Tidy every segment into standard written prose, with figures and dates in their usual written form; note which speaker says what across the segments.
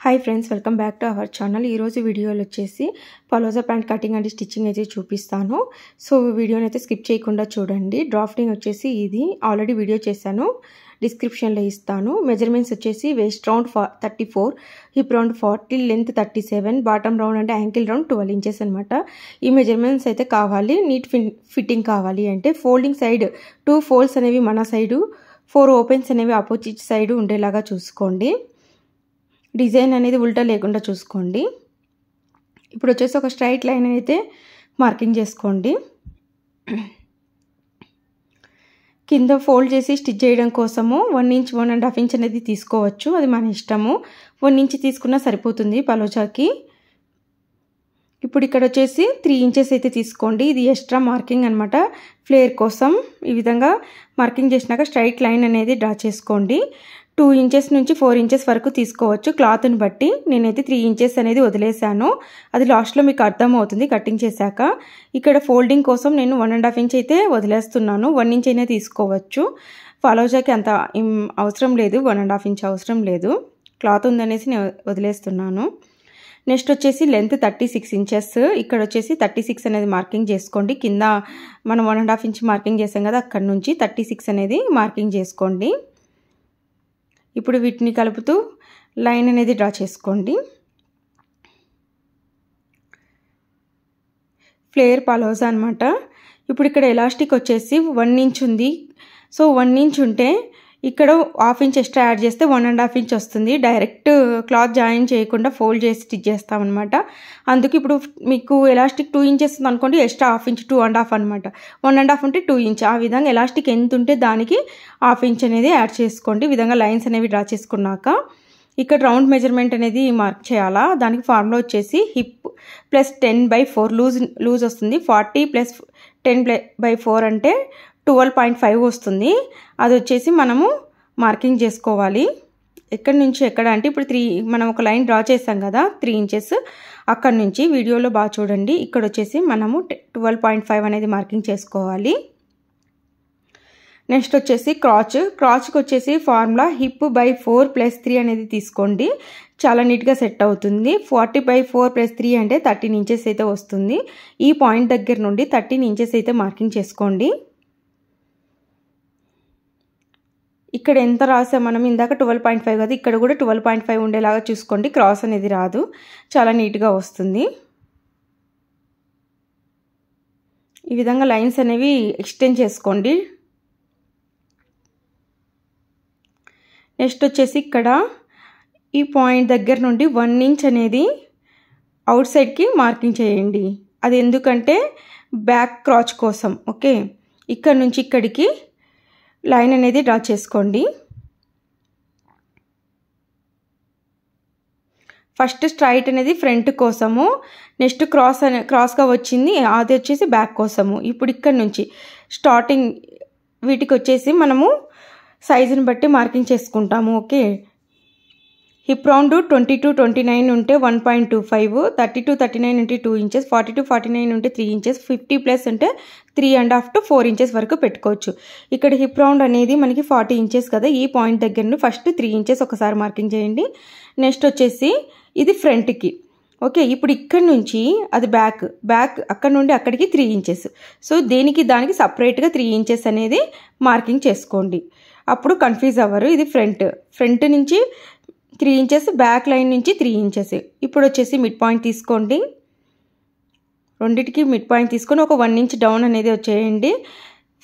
Speaker 1: Hi friends, welcome back to our channel. ఈరోజు వీడియోలో వచ్చేసి పలోజా ప్యాంట్ కటింగ్ అండ్ స్టిచ్చింగ్ అయితే చూపిస్తాను. సో వీడియోని అయితే స్కిప్ చేయకుండా చూడండి. డ్రాఫ్టింగ్ వచ్చేసి ఇది ఆల్రెడీ వీడియో చేశాను, డిస్క్రిప్షన్లో ఇస్తాను. మెజర్మెంట్స్ వచ్చేసి waist round 34, hip round 40, length 37, bottom round అంటే యాంకిల్ రౌండ్ 12 ఇంచెస్ అనమాట. ఈ మెజర్మెంట్స్ అయితే కావాలి. నీట్ ఫిట్టింగ్ కావాలి అంటే ఫోల్డింగ్ సైడ్ 2 ఫోల్డ్స్ అనేవి మన సైడు, 4 ఓపెన్స్ అనేవి ఆపోజిట్ సైడ్ ఉండేలాగా చూసుకోండి. డిజైన్ అనేది ఉల్టా లేకుండా చూసుకోండి. ఇప్పుడు వచ్చేసి ఒక స్ట్రైట్ లైన్ అయితే మార్కింగ్ చేసుకోండి. కింద ఫోల్డ్ చేసి స్టిచ్ చేయడం కోసము 1 ఇంచ్ 1.5 ఇంచ్ అనేది తీసుకోవచ్చు, అది మన ఇష్టము. 1 ఇంచ్ తీసుకున్నా సరిపోతుంది పలోజాకి. ఇప్పుడు ఇక్కడ వచ్చేసి 3 ఇంచెస్ అయితే తీసుకోండి. ఇది ఎక్స్ట్రా మార్కింగ్ అనమాట, ఫ్లేర్ కోసం. ఈ విధంగా మార్కింగ్ చేసినాక స్ట్రైట్ లైన్ అనేది డ్రా చేసుకోండి. 2 ఇంచెస్ నుంచి 4 ఇంచెస్ వరకు తీసుకోవచ్చు క్లాత్ని బట్టి. నేనైతే 3 ఇంచెస్ అనేది వదిలేసాను, అది లాస్ట్లో మీకు అర్థమవుతుంది కటింగ్ చేశాక. ఇక్కడ ఫోల్డింగ్ కోసం నేను 1.5 ఇంచ్ అయితే వదిలేస్తున్నాను. 1 ఇంచ్ అయినా తీసుకోవచ్చు. పలోజాకి అంత అవసరం లేదు, 1.5 ఇంచ్ అవసరం లేదు. క్లాత్ ఉందనేసి నేను వదిలేస్తున్నాను. నెక్స్ట్ వచ్చేసి లెంత్ 36 ఇంచెస్. ఇక్కడ వచ్చేసి 36 అనేది మార్కింగ్ చేసుకోండి. కింద మనం 1.5 ఇంచ్ మార్కింగ్ చేసాం కదా, అక్కడ నుంచి 36 అనేది మార్కింగ్ చేసుకోండి. ఇప్పుడు వీటిని కలుపుతూ లైన్ అనేది డ్రా చేసుకోండి. ఫ్లేర్ పలోజా అనమాట. ఇప్పుడు ఇక్కడ ఎలాస్టిక్ వచ్చేసి 1 ఇంచ్ ఉంది. సో 1 ఇంచ్ ఉంటే ఇక్కడ 1/2 ఇంచ్ ఎక్స్ట్రా యాడ్ చేస్తే 1.5 ఇంచ్ వస్తుంది. డైరెక్ట్ క్లాత్ జాయిన్ చేయకుండా ఫోల్డ్ చేసి స్టిచ్ చేస్తామన్నమాట. అందుకు ఇప్పుడు మీకు ఎలాస్టిక్ 2 ఇంచెస్ అనుకోండి, ఎక్స్ట్రా 1/2 ఇంచ్ 2.5 అనమాట. 1.5 ఉంటే 2 ఇంచ్. ఆ విధంగా ఎలాస్టిక్ ఎంత ఉంటే దానికి 1/2 ఇంచ్ అనేది యాడ్ చేసుకోండి. ఈ విధంగా లైన్స్ అనేవి డ్రా చేసుకున్నాక ఇక్కడ రౌండ్ మెజర్మెంట్ అనేది మార్క్ చేయాలా. దానికి ఫార్ములా వచ్చేసి హిప్ ప్లస్ 10/4 లూజ్ వస్తుంది. 40 ప్లస్ 10/4 అంటే 12.5 వస్తుంది. అది వచ్చేసి మనము మార్కింగ్ చేసుకోవాలి. ఎక్కడి నుంచి ఎక్కడ అంటే ఇప్పుడు మనం ఒక లైన్ డ్రా చేసాం కదా 3 ఇంచెస్, అక్కడ నుంచి వీడియోలో బాగా చూడండి. ఇక్కడ వచ్చేసి మనము 12.5 అనేది మార్కింగ్ చేసుకోవాలి. నెక్స్ట్ వచ్చేసి క్రాచ్కి వచ్చేసి ఫార్ములా హిప్ బై 4 ప్లస్ 3 అనేది తీసుకోండి, చాలా నీట్గా సెట్ అవుతుంది. 40/4 ప్లస్ 3 అంటే 13 ఇంచెస్ అయితే వస్తుంది. ఈ పాయింట్ దగ్గర నుండి 13 ఇంచెస్ అయితే మార్కింగ్ చేసుకోండి. ఇక్కడ ఎంత రాసాం మనం ఇందాక 12.5 కదా, ఇక్కడ కూడా 12.5 ఉండేలాగా చూసుకోండి. క్రాస్ అనేది రాదు, చాలా నీట్గా వస్తుంది. ఈ విధంగా లైన్స్ అనేవి ఎక్స్టెండ్ చేసుకోండి. నెక్స్ట్ వచ్చేసి ఇక్కడ ఈ పాయింట్ దగ్గర నుండి 1 ఇంచ్ అనేది అవుట్ సైడ్కి మార్కింగ్ చేయండి. అది ఎందుకంటే బ్యాక్ క్రాచ్ కోసం. ఓకే, ఇక్కడ నుంచి ఇక్కడికి లైన్ అనేది డ్రా చేసుకోండి. ఫస్ట్ స్ట్రైట్ అనేది ఫ్రంట్ కోసము, నెక్స్ట్ క్రాస్గా వచ్చింది అది వచ్చేసి బ్యాక్ కోసము. ఇప్పుడు ఇక్కడ నుంచి స్టార్టింగ్ వీటికి వచ్చేసి మనము సైజుని బట్టి మార్కింగ్ చేసుకుంటాము. ఓకే, హిప్ రౌండ్ 20-29 ఉంటే 1.25, 30-39 ఉంటే 2 ఇంచెస్, 40-49 ఉంటే 3 ఇంచెస్, 50 ప్లస్ ఉంటే 3.5 to 4 ఇంచెస్ వరకు పెట్టుకోవచ్చు. ఇక్కడ హిప్ రౌండ్ అనేది మనకి 40 ఇంచెస్ కదా, ఈ పాయింట్ దగ్గర నుండి ఫస్ట్ 3 ఇంచెస్ ఒకసారి మార్కింగ్ చేయండి. నెక్స్ట్ వచ్చేసి ఇది ఫ్రంట్కి. ఓకే, ఇప్పుడు ఇక్కడ నుంచి అది బ్యాక్ అక్కడ నుండి అక్కడికి 3 ఇంచెస్. సో దానికి సపరేట్గా 3 ఇంచెస్ అనేది మార్కింగ్ చేసుకోండి, అప్పుడు కన్ఫ్యూజ్ అవ్వరు. ఇది ఫ్రంట్ నుంచి 3 ఇంచెస్, బ్యాక్ లైన్ నుంచి 3 ఇంచెస్. ఇప్పుడు వచ్చేసి మిడ్ పాయింట్ తీసుకోండి. రెండింటికి మిడ్ పాయింట్ తీసుకొని ఒక 1 ఇంచ్ డౌన్ అనేది వచ్చేయండి.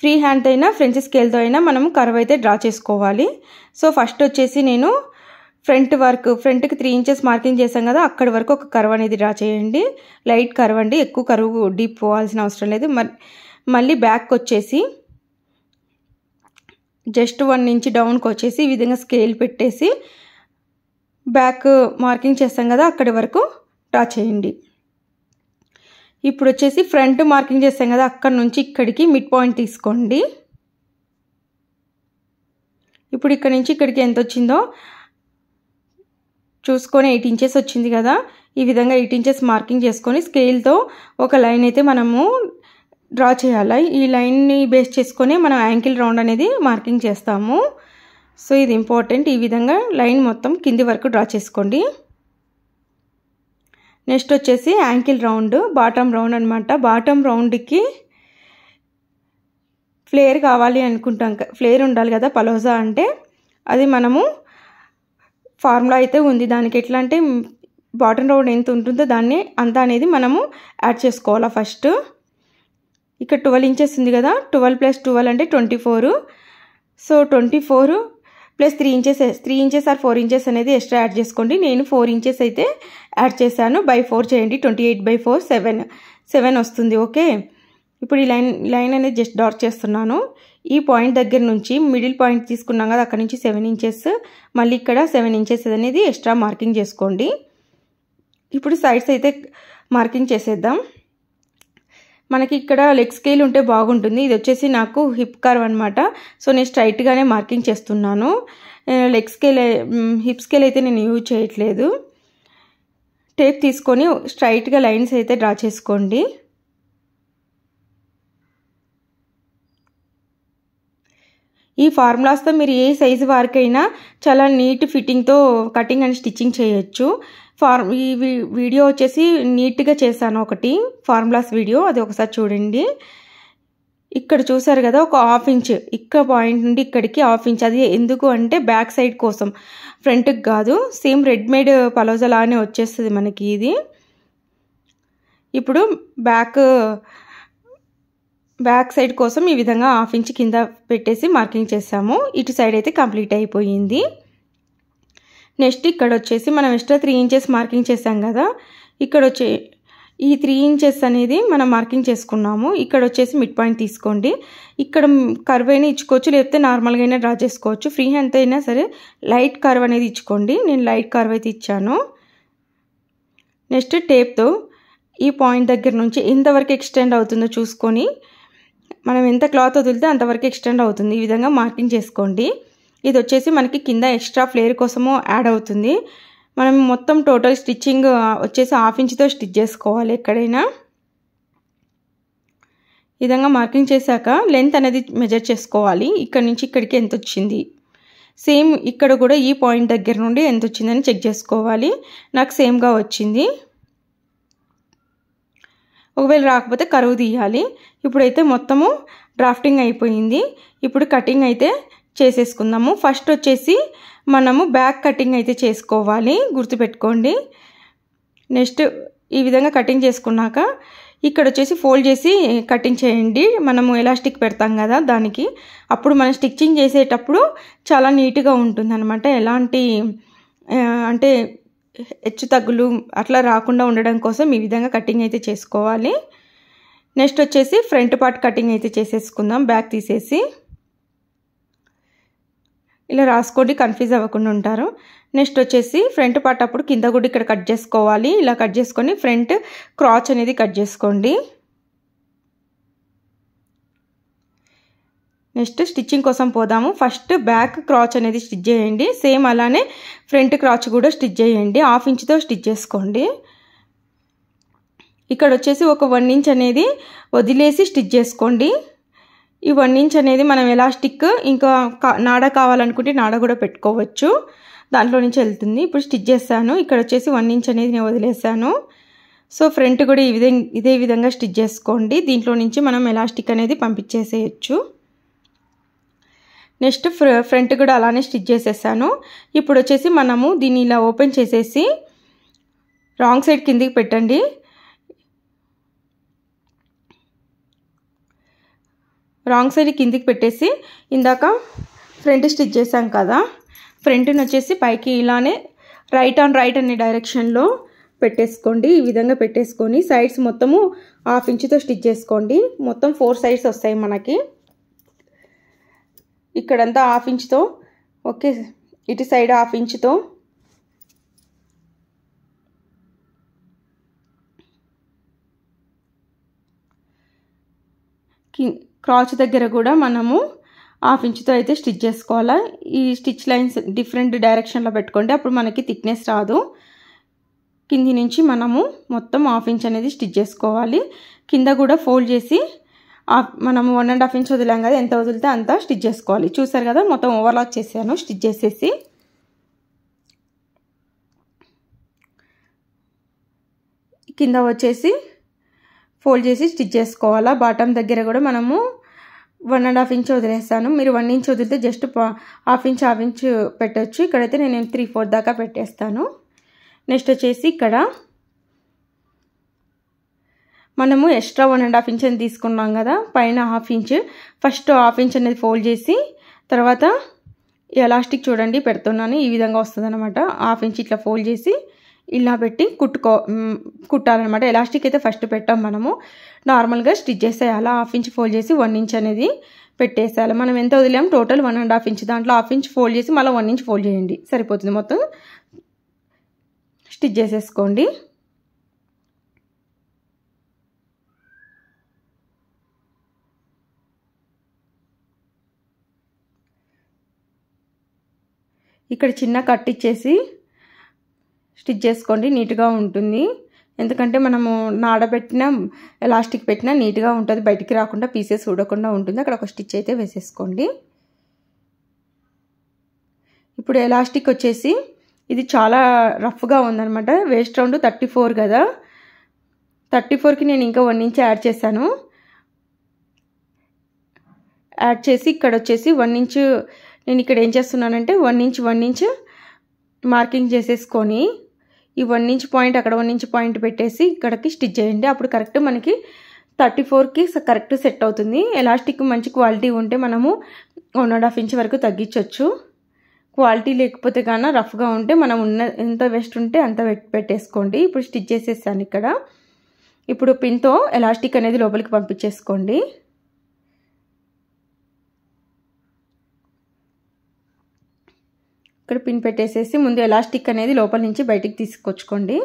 Speaker 1: ఫ్రీ హ్యాండ్తో అయినా ఫ్రెంచ్ స్కేల్తో అయినా మనం కర్వ్ అయితే డ్రా చేసుకోవాలి. సో ఫస్ట్ వచ్చేసి నేను ఫ్రంట్కి 3 ఇంచెస్ మార్కింగ్ చేసాం కదా, అక్కడి వరకు ఒక కర్వ్ అనేది డ్రా చేయండి. లైట్ కర్వ్ అండి, ఎక్కువ కర్వ్ డీప్ పోవాల్సిన అవసరం లేదు. మళ్ళీ బ్యాక్ వచ్చేసి జస్ట్ 1 ఇంచ్ డౌన్కి వచ్చేసి ఈ విధంగా స్కేల్ పెట్టేసి బ్యాక్ మార్కింగ్ చేస్తాం కదా, అక్కడి వరకు డ్రా చేయండి. ఇప్పుడు వచ్చేసి ఫ్రంట్ మార్కింగ్ చేస్తాం కదా, అక్కడ నుంచి ఇక్కడికి మిడ్ పాయింట్ తీసుకోండి. ఇప్పుడు ఇక్కడ నుంచి ఇక్కడికి ఎంత వచ్చిందో చూసుకొని 8 ఇంచెస్ వచ్చింది కదా, ఈ విధంగా 8 ఇంచెస్ మార్కింగ్ చేసుకొని స్కేల్తో ఒక లైన్ అయితే మనము డ్రా చేయాలి. ఈ లైన్ని బేస్ చేసుకొని మనం యాంకిల్ రౌండ్ అనేది మార్కింగ్ చేస్తాము. సో ఇది ఇంపార్టెంట్. ఈ విధంగా లైన్ మొత్తం కింది వరకు డ్రా చేసుకోండి. నెక్స్ట్ వచ్చేసి యాంకిల్ రౌండ్, బాటమ్ రౌండ్ అనమాట. బాటమ్ రౌండ్కి ఫ్లేర్ కావాలి అనుకుంటాం, ఫ్లేర్ ఉండాలి కదా పలోజా అంటే. అది మనము ఫార్ములా అయితే ఉంది దానికి. ఎట్లా అంటే బాటమ్ రౌండ్ ఎంత ఉంటుందో దాన్ని అంత అనేది మనము యాడ్ చేసుకోవాలా ఫస్ట్. ఇక్కడ 12 ఇంచెస్ ఉంది కదా, 12 + 12 అంటే 24. So 24 + 3 inches, 3 inches are 4 inches అనేది ఎక్స్ట్రా యాడ్ చేసుకోండి. నేను 4 ఇంచెస్ అయితే యాడ్ చేశాను. బై 4 చేయండి. 28/4 7 వస్తుంది. ఓకే, ఇప్పుడు ఈ లైన్ అనేది జస్ట్ డార్క్ చేస్తున్నాను. ఈ పాయింట్ దగ్గర నుంచి మిడిల్ పాయింట్ తీసుకున్నాం కదా, అక్కడ నుంచి 7 ఇంచెస్, మళ్ళీ ఇక్కడ 7 ఇంచెస్ అనేది ఎక్స్ట్రా మార్కింగ్ చేసుకోండి. ఇప్పుడు సైడ్స్ అయితే మార్కింగ్ చేసేద్దాం. మనకి ఇక్కడ లెగ్ స్కేల్ ఉంటే బాగుంటుంది. ఇది వచ్చేసి నాకు హిప్ కర్వ్ అనమాట. సో నేను స్ట్రైట్గానే మార్కింగ్ చేస్తున్నాను. హిప్ స్కేల్ అయితే నేను యూజ్ చేయట్లేదు. టేప్ తీసుకొని స్ట్రైట్గా లైన్స్ అయితే డ్రా చేసుకోండి. ఈ ఫార్ములాస్తో మీరు ఏ సైజు వారికైనా చాలా నీట్ ఫిట్టింగ్తో కటింగ్ అండ్ స్టిచ్చింగ్ చేయొచ్చు. ఈ వీడియో వచ్చేసి నీట్గా చేశాను ఒకటి ఫార్ములాస్ వీడియో, అది ఒకసారి చూడండి. ఇక్కడ చూసారు కదా, ఒక 1/2 ఇంచ్ ఇక్కడ పాయింట్ నుండి ఇక్కడికి 1/2 ఇంచ్. అది ఎందుకు అంటే బ్యాక్ సైడ్ కోసం, ఫ్రంట్కి కాదు. సేమ్ రెడీమేడ్ పలోజా లానే వచ్చేస్తుంది మనకి ఇది. ఇప్పుడు బ్యాక్ సైడ్ కోసం ఈ విధంగా 1/2 ఇంచ్ కింద పెట్టేసి మార్కింగ్ చేసాము. ఇటు సైడ్ అయితే కంప్లీట్ అయిపోయింది. నెక్స్ట్ ఇక్కడ వచ్చేసి మనం ఎక్స్ట్రా 3 ఇంచెస్ మార్కింగ్ చేసాం కదా, ఇక్కడ వచ్చే ఈ 3 ఇంచెస్ అనేది మనం మార్కింగ్ చేసుకున్నాము. ఇక్కడ వచ్చేసి మిడ్ పాయింట్ తీసుకోండి. ఇక్కడ కర్వ్ అయినా ఇచ్చుకోవచ్చు, లేకపోతే నార్మల్గా అయినా డ్రా చేసుకోవచ్చు. ఫ్రీ హ్యాండ్ అయినా సరే లైట్ కర్వ్ అనేది ఇచ్చుకోండి. నేను లైట్ కర్వ్ అయితే ఇచ్చాను. నెక్స్ట్ టేప్తో ఈ పాయింట్ దగ్గర నుంచి ఎంతవరకు ఎక్స్టెండ్ అవుతుందో చూసుకొని, మనం ఎంత క్లాత్ వదిలితే అంతవరకు ఎక్స్టెండ్ అవుతుంది. ఈ విధంగా మార్కింగ్ చేసుకోండి. ఇది వచ్చేసి మనకి కింద ఎక్స్ట్రా ఫ్లేర్ కోసము యాడ్ అవుతుంది. మనం మొత్తం టోటల్ స్టిచ్చింగ్ వచ్చేసి 1/2 ఇంచ్తో స్టిచ్ చేసుకోవాలి ఎక్కడైనా. ఈ విధంగా మార్కింగ్ చేశాక లెంత్ అనేది మెజర్ చేసుకోవాలి. ఇక్కడ నుంచి ఇక్కడికి ఎంత వచ్చింది. సేమ్ ఇక్కడ కూడా ఈ పాయింట్ దగ్గర నుండి ఎంత వచ్చిందని చెక్ చేసుకోవాలి. నాకు సేమ్గా వచ్చింది. ఒకవేళ రాకపోతే కరువు తీయాలి. ఇప్పుడైతే మొత్తము డ్రాఫ్టింగ్ అయిపోయింది. ఇప్పుడు కటింగ్ అయితే చేసేసుకుందాము. ఫస్ట్ వచ్చేసి మనము బ్యాక్ కటింగ్ అయితే చేసుకోవాలి, గుర్తుపెట్టుకోండి. నెక్స్ట్ ఈ విధంగా కటింగ్ చేసుకున్నాక ఇక్కడ వచ్చేసి ఫోల్డ్ చేసి కటింగ్ చేయండి. మనము ఎలాస్టిక్ పెడతాం కదా దానికి, అప్పుడు మనం స్టిచ్చింగ్ చేసేటప్పుడు చాలా నీట్గా ఉంటుంది అనమాట. ఎలాంటి అంటే హెచ్చు తగ్గులు అట్లా రాకుండా ఉండడం కోసం ఈ విధంగా కటింగ్ అయితే చేసుకోవాలి. నెక్స్ట్ వచ్చేసి ఫ్రంట్ పార్ట్ కటింగ్ అయితే చేసేసుకుందాం. బ్యాక్ తీసేసి ఇలా రాసుకోండి, కన్ఫ్యూజ్ అవ్వకుండా ఉంటారు. నెక్స్ట్ వచ్చేసి ఫ్రంట్ పార్ట్ అప్పుడు కింద కూడా ఇక్కడ కట్ చేసుకోవాలి. ఇలా కట్ చేసుకొని ఫ్రంట్ క్రాచ్ అనేది కట్ చేసుకోండి. నెక్స్ట్ స్టిచ్చింగ్ కోసం పోదాము. ఫస్ట్ బ్యాక్ క్రాచ్ అనేది స్టిచ్ చేయండి. సేమ్ అలానే ఫ్రంట్ క్రాచ్ కూడా స్టిచ్ చేయండి. 1/2 ఇంచ్తో స్టిచ్ చేసుకోండి. ఇక్కడ వచ్చేసి ఒక 1 ఇంచ్ అనేది వదిలేసి స్టిచ్ చేసుకోండి. ఈ 1 ఇంచ్ అనేది మనం ఎలాస్టిక్ ఇంకా నాడ కావాలనుకుంటే నాడ కూడా పెట్టుకోవచ్చు, దాంట్లో నుంచి వెళ్తుంది. ఇప్పుడు స్టిచ్ చేస్తాను. ఇక్కడ వచ్చేసి 1 ఇంచ్ అనేది నేను వదిలేసాను. సో ఫ్రంట్ కూడా ఇదే విధంగా స్టిచ్ చేసుకోండి. దీంట్లో నుంచి మనం ఎలాస్టిక్ అనేది పంపించేసేయచ్చు. నెక్స్ట్ ఫ్రంట్ కూడా అలానే స్టిచ్ చేసేసాను. ఇప్పుడు వచ్చేసి మనము దీన్ని ఇలా ఓపెన్ చేసేసి రాంగ్ సైడ్ కిందికి పెట్టండి. రాంగ్ సైడ్ కిందికి పెట్టేసి ఇందాక ఫ్రంట్ స్టిచ్ చేసాం కదా, ఫ్రంట్ని వచ్చేసి పైకి ఇలానే రైట్ ఆన్ రైట్ అనే డైరెక్షన్లో పెట్టేసుకోండి. ఈ విధంగా పెట్టేసుకొని సైడ్స్ మొత్తము 1/2 ఇంచ్తో స్టిచ్ చేసుకోండి. మొత్తం 4 సైడ్స్ వస్తాయి మనకి. ఇక్కడంతా 1/2 ఇంచ్తో, ఓకే, ఇటు సైడ్ 1/2 ఇంచ్తో, క్రాచ్ దగ్గర కూడా మనము 1/2 ఇంచ్తో అయితే స్టిచ్ చేసుకోవాలా. ఈ స్టిచ్ లైన్స్ డిఫరెంట్ డైరెక్షన్లో పెట్టుకోండి, అప్పుడు మనకి థిక్నెస్ రాదు. కింది నుంచి మనము మొత్తం 1/2 ఇంచ్ అనేది స్టిచ్ చేసుకోవాలి. కింద కూడా ఫోల్డ్ చేసి మనము 1.5 ఇంచ్ వదిలాం కదా, ఎంత వదిలితే అంత స్టిచ్ చేసుకోవాలి. చూసారు కదా, మొత్తం ఓవర్లాక్ చేశాను స్టిచ్ చేసేసి. కింద వచ్చేసి ఫోల్డ్ చేసి స్టిచ్ చేసుకోవాలా. బాటమ్ దగ్గర కూడా మనము 1.5 ఇంచ్ వదిలేస్తాను. మీరు 1 ఇంచ్ వదిలితే జస్ట్ హాఫ్ ఇంచ్ పెట్టచ్చు. ఇక్కడైతే నేను 3/4 దాకా పెట్టేస్తాను. నెక్స్ట్ వచ్చేసి ఇక్కడ మనము ఎక్స్ట్రా 1.5 ఇంచ్ అని తీసుకున్నాం కదా, పైన half inch, first half inch అనేది ఫోల్డ్ చేసి తర్వాత ఎలాస్టిక్ చూడండి పెడుతున్నాను. ఈ విధంగా వస్తుంది అనమాట. హాఫ్ ఇంచ్ ఇట్లా ఫోల్డ్ చేసి ఇలా పెట్టి కుట్టాలన్నమాట. ఎలాస్టిక్ అయితే ఫస్ట్ పెట్టాం మనము, నార్మల్గా స్టిచ్ చేసేయాలి. హాఫ్ ఇంచ్ ఫోల్డ్ చేసి 1 ఇంచ్ అనేది పెట్టేసేయాలి. మనం ఎంత వదిలేము టోటల్ 1.5 ఇంచ్, దాంట్లో హాఫ్ ఇంచ్ ఫోల్డ్ చేసి మళ్ళీ 1 ఇంచ్ ఫోల్డ్ చేయండి, సరిపోతుంది. మొత్తం స్టిచ్ చేసేసుకోండి. ఇక్కడ చిన్న కట్ ఇచ్చేసి స్టిచ్ చేసుకోండి, నీట్గా ఉంటుంది. ఎందుకంటే మనము నాడబెట్టిన ఎలాస్టిక్ పెట్టినా నీట్గా ఉంటుంది, బయటికి రాకుండా పీసెస్ ఊడకుండా ఉంటుంది. అక్కడ ఒక స్టిచ్ అయితే వేసేసుకోండి. ఇప్పుడు ఎలాస్టిక్ వచ్చేసి ఇది చాలా రఫ్గా ఉందన్నమాట. వేస్ట్ రౌండ్ 34 కదా, 34కి నేను ఇంకా 1 ఇంచ్ యాడ్ చేశాను. యాడ్ చేసి ఇక్కడ వచ్చేసి 1 ఇంచ్ నేను ఇక్కడ ఏం చేస్తున్నానంటే 1 ఇంచ్ మార్కింగ్ చేసేసుకొని ఈ 1 ఇంచ్ పాయింట్ అక్కడ 1 ఇంచ్ పాయింట్ పెట్టేసి ఇక్కడికి స్టిచ్ చేయండి. అప్పుడు కరెక్ట్ మనకి 34కి కరెక్ట్ సెట్ అవుతుంది. ఎలాస్టిక్ మంచి క్వాలిటీ ఉంటే మనము 1.5 ఇంచ్ వరకు తగ్గించవచ్చు. క్వాలిటీ లేకపోతే కానీ రఫ్గా ఉంటే మనం ఎంత వేస్ట్ ఉంటే అంత పెట్టేసుకోండి. ఇప్పుడు స్టిచ్ చేసేసాను ఇక్కడ. ఇప్పుడు పిన్తో ఎలాస్టిక్ అనేది లోపలికి పంపించేసుకోండి. ఇక్కడ పిన్ పెట్టేసేసి ముందు ఎలాస్టిక్ అనేది లోపల నుంచి బయటికి తీసుకొచ్చుకోండి.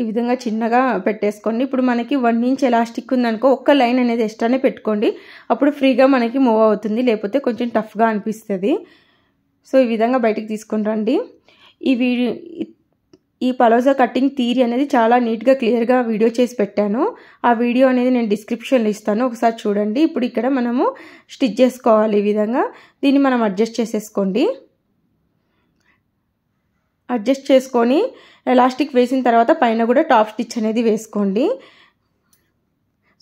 Speaker 1: ఈ విధంగా చిన్నగా పెట్టేసుకోండి. ఇప్పుడు మనకి 1 ఇంచ్ ఎలాస్టిక్ ఉందనుకో, ఒక్క లైన్ అనేది ఎక్స్ట్రానే పెట్టుకోండి. అప్పుడు ఫ్రీగా మనకి మూవ్ అవుతుంది, లేకపోతే కొంచెం టఫ్గా అనిపిస్తుంది. సో ఈ విధంగా బయటికి తీసుకొని రండి. ఈ పలోజా కటింగ్ థియరీ అనేది చాలా నీట్గా క్లియర్గా వీడియో చేసి పెట్టాను. ఆ వీడియో అనేది నేను డిస్క్రిప్షన్లో ఇస్తాను, ఒకసారి చూడండి. ఇప్పుడు ఇక్కడ మనము స్టిచ్ చేసుకోవాలి. ఈ విధంగా దీన్ని మనం అడ్జస్ట్ చేసేసుకోండి. అడ్జస్ట్ చేసుకొని ఎలాస్టిక్ వేసిన తర్వాత పైన కూడా టాప్ స్టిచ్ అనేది వేసుకోండి.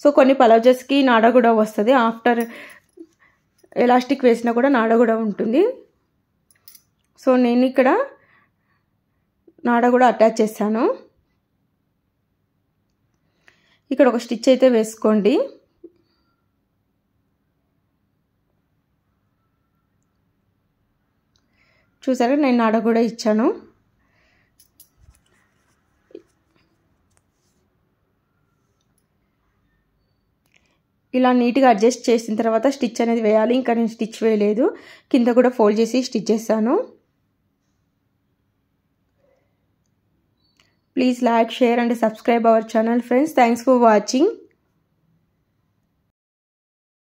Speaker 1: సో కొన్ని పలోజాస్కి నాడ కూడా వస్తుంది, ఆఫ్టర్ ఎలాస్టిక్ వేసినా కూడా నాడ కూడా ఉంటుంది. సో నేను ఇక్కడ నాడ కూడా అటాచ్ చేశాను. ఇక్కడ ఒక స్టిచ్ అయితే వేసుకోండి. చూసారా, నేను నాడ కూడా ఇచ్చాను. ఇలా నీట్గా అడ్జస్ట్ చేసిన తర్వాత స్టిచ్ అనేది వేయాలి. ఇంకా నేను స్టిచ్ వేయలేదు, కింద కూడా ఫోల్డ్ చేసి స్టిచ్ చేశాను. Please like, share and subscribe our channel friends. Thanks for watching.